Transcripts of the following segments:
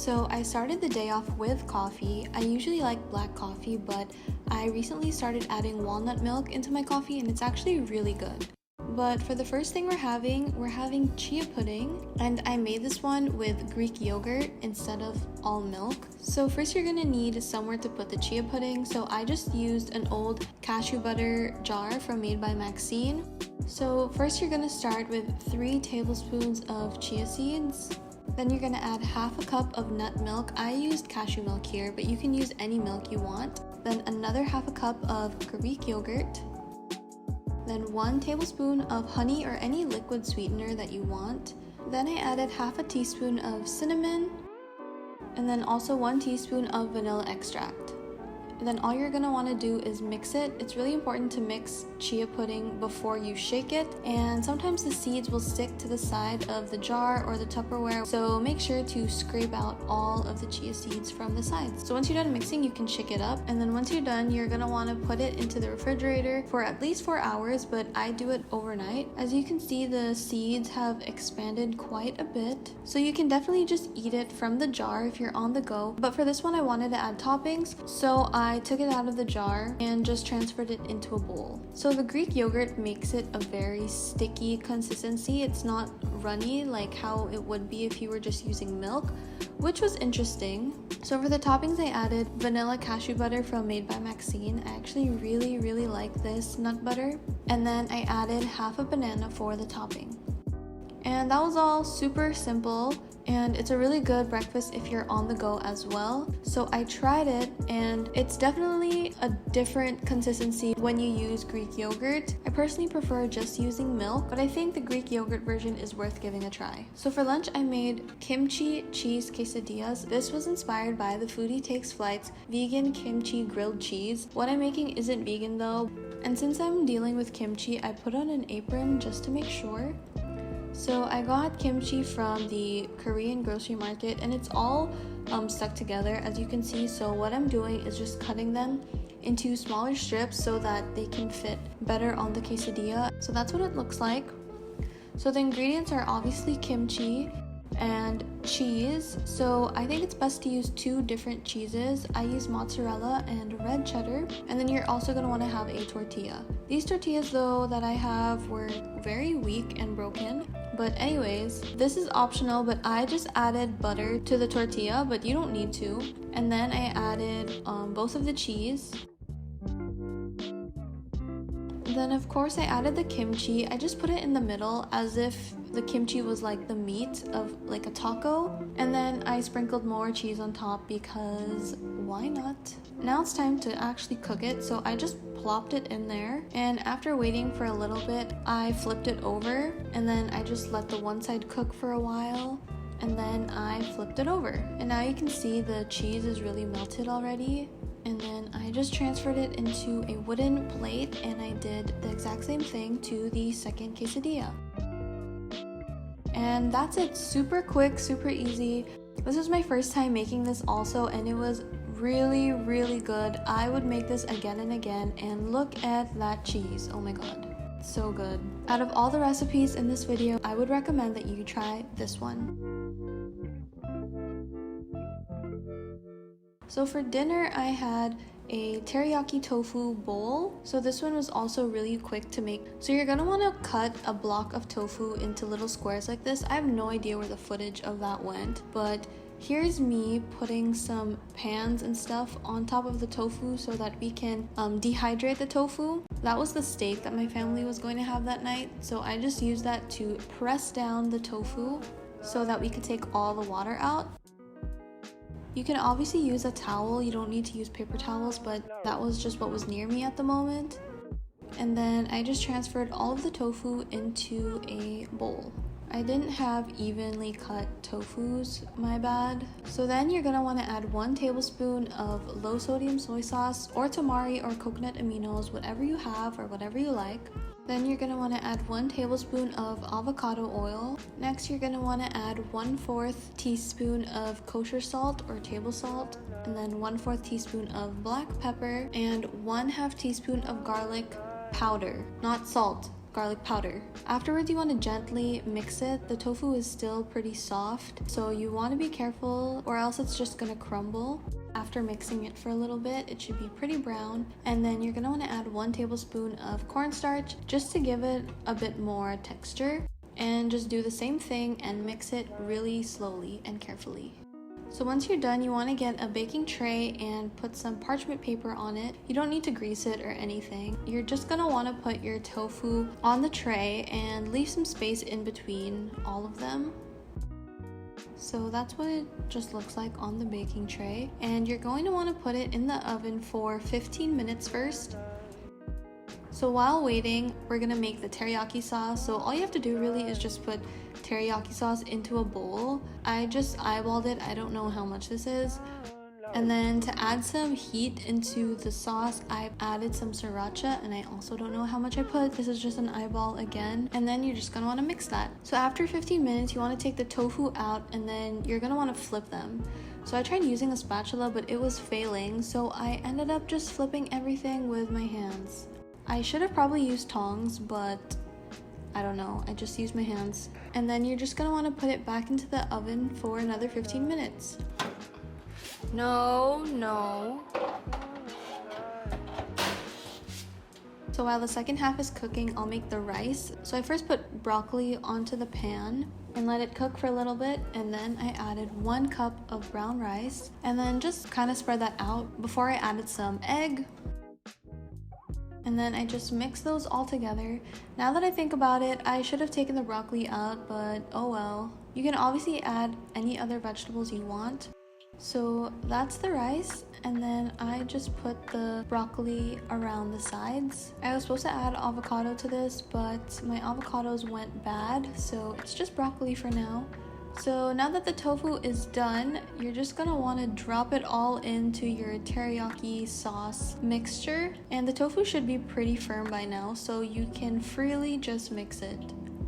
So I started the day off with coffee. I usually like black coffee, but I recently started adding walnut milk into my coffee and it's actually really good. But for the first thing we're having chia pudding, and I made this one with Greek yogurt instead of all milk. So first you're gonna need somewhere to put the chia pudding, so I just used an old cashew butter jar from Made by Maxine. So first you're gonna start with 3 tablespoons of chia seeds. Then you're gonna add half a cup of nut milk. I used cashew milk here, but you can use any milk you want. Then another half a cup of Greek yogurt. Then 1 tablespoon of honey or any liquid sweetener that you want. Then I added half a teaspoon of cinnamon, and then also 1 teaspoon of vanilla extract. And then all you're gonna wanna do is mix it. It's really important to mix chia pudding before you shake it, and sometimes the seeds will stick to the side of the jar or the Tupperware, so make sure to scrape out all of the chia seeds from the sides. So once you're done mixing, you can shake it up, and then once you're done, you're gonna wanna put it into the refrigerator for at least 4 hours, but I do it overnight. As you can see, the seeds have expanded quite a bit, so you can definitely just eat it from the jar if you're on the go. But for this one, I wanted to add toppings, so I took it out of the jar and just transferred it into a bowl. So the Greek yogurt makes it a very sticky consistency. It's not runny like how it would be if you were just using milk, which was interesting. So for the toppings, I added vanilla cashew butter from Made by Maxine. I actually really like this nut butter. And then I added half a banana for the topping. And that was all super simple, and it's a really good breakfast if you're on the go as well. So I tried it, and it's definitely a different consistency when you use Greek yogurt. I personally prefer just using milk, but I think the Greek yogurt version is worth giving a try. So for lunch, I made kimchi cheese quesadillas. This was inspired by the Foodie Takes Flight's vegan kimchi grilled cheese. What I'm making isn't vegan though, and since I'm dealing with kimchi, I put on an apron just to make sure. So I got kimchi from the Korean grocery market, and it's all stuck together as you can see. So what I'm doing is just cutting them into smaller strips so that they can fit better on the quesadilla. So that's what it looks like. So the ingredients are obviously kimchi and cheese. So I think it's best to use 2 different cheeses. I use mozzarella and red cheddar, and then you're also going to want to have a tortilla. These tortillas though that I have were very weak and broken. But anyways, this is optional, but I just added butter to the tortilla, but you don't need to. And then I added both of the cheese. Then of course I added the kimchi. I just put it in the middle as if the kimchi was like the meat of like a taco. And then I sprinkled more cheese on top because why not? Now it's time to actually cook it. So I just plopped it in there, and after waiting for a little bit, I flipped it over, and then I just let the one side cook for a while, and then I flipped it over. And now you can see the cheese is really melted already. And then I just transferred it into a wooden plate, and I did the exact same thing to the second quesadilla. And that's it. Super quick, super easy. This was my first time making this also, and it was really good. I would make this again and again, and look at that cheese. Oh my god, so good. Out of all the recipes in this video, I would recommend that you try this one. So for dinner, I had a teriyaki tofu bowl. So this one was also really quick to make. So you're gonna want to cut a block of tofu into little squares like this. I have no idea where the footage of that went, but here's me putting some pans and stuff on top of the tofu so that we can dehydrate the tofu. That was the steak that my family was going to have that night, so I just used that to press down the tofu so that we could take all the water out. You can obviously use a towel, you don't need to use paper towels, but that was just what was near me at the moment. And then I just transferred all of the tofu into a bowl. I didn't have evenly cut tofus, my bad. So then you're gonna want to add 1 tablespoon of low sodium soy sauce or tamari or coconut aminos, whatever you have or whatever you like. Then you're gonna want to add 1 tablespoon of avocado oil. Next, you're gonna want to add 1/4 teaspoon of kosher salt or table salt, and then 1/4 teaspoon of black pepper and 1/2 teaspoon of garlic powder, not salt. garlic powder. Afterwards, you want to gently mix it. The tofu is still pretty soft, so you want to be careful or else it's just gonna crumble. After mixing it for a little bit, it should be pretty brown, and then you're gonna want to add 1 tablespoon of cornstarch just to give it a bit more texture, and just do the same thing and mix it really slowly and carefully. So once you're done, you want to get a baking tray and put some parchment paper on it. You don't need to grease it or anything. You're just gonna want to put your tofu on the tray and leave some space in between all of them. So that's what it just looks like on the baking tray, and you're going to want to put it in the oven for 15 minutes first. So while waiting, we're gonna make the teriyaki sauce. So all you have to do really is just put teriyaki sauce into a bowl. I just eyeballed it, I don't know how much this is. And then to add some heat into the sauce, I added some sriracha, and I also don't know how much I put. This is just an eyeball again. And then you're just gonna wanna mix that. So after 15 minutes, you wanna take the tofu out, and then you're gonna wanna flip them. So I tried using a spatula, but it was failing, so I ended up just flipping everything with my hands. I should have probably used tongs, but I don't know, I just used my hands. And then you're just gonna wanna put it back into the oven for another 15 minutes. No. So while the second half is cooking, I'll make the rice. So I first put broccoli onto the pan and let it cook for a little bit, and then I added 1 cup of brown rice, and then just kind of spread that out before I added some egg. And then I just mix those all together. Now that I think about it, I should have taken the broccoli out, but oh well. You can obviously add any other vegetables you want. So that's the rice, and then I just put the broccoli around the sides. I was supposed to add avocado to this, but my avocados went bad, so it's just broccoli for now. So now that the tofu is done, you're just gonna want to drop it all into your teriyaki sauce mixture, and the tofu should be pretty firm by now, so you can freely just mix it.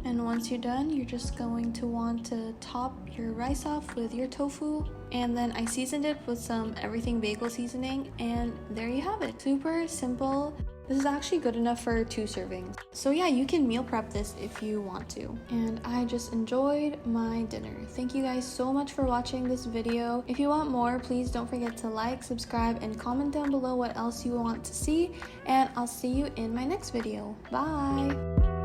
And once you're done, you're just going to want to top your rice off with your tofu, and then I seasoned it with some everything bagel seasoning, and there you have it. Super simple. This is actually good enough for 2 servings. So yeah, you can meal prep this if you want to. And I just enjoyed my dinner. Thank you guys so much for watching this video. If you want more, please don't forget to like, subscribe, and comment down below what else you want to see. And I'll see you in my next video. Bye!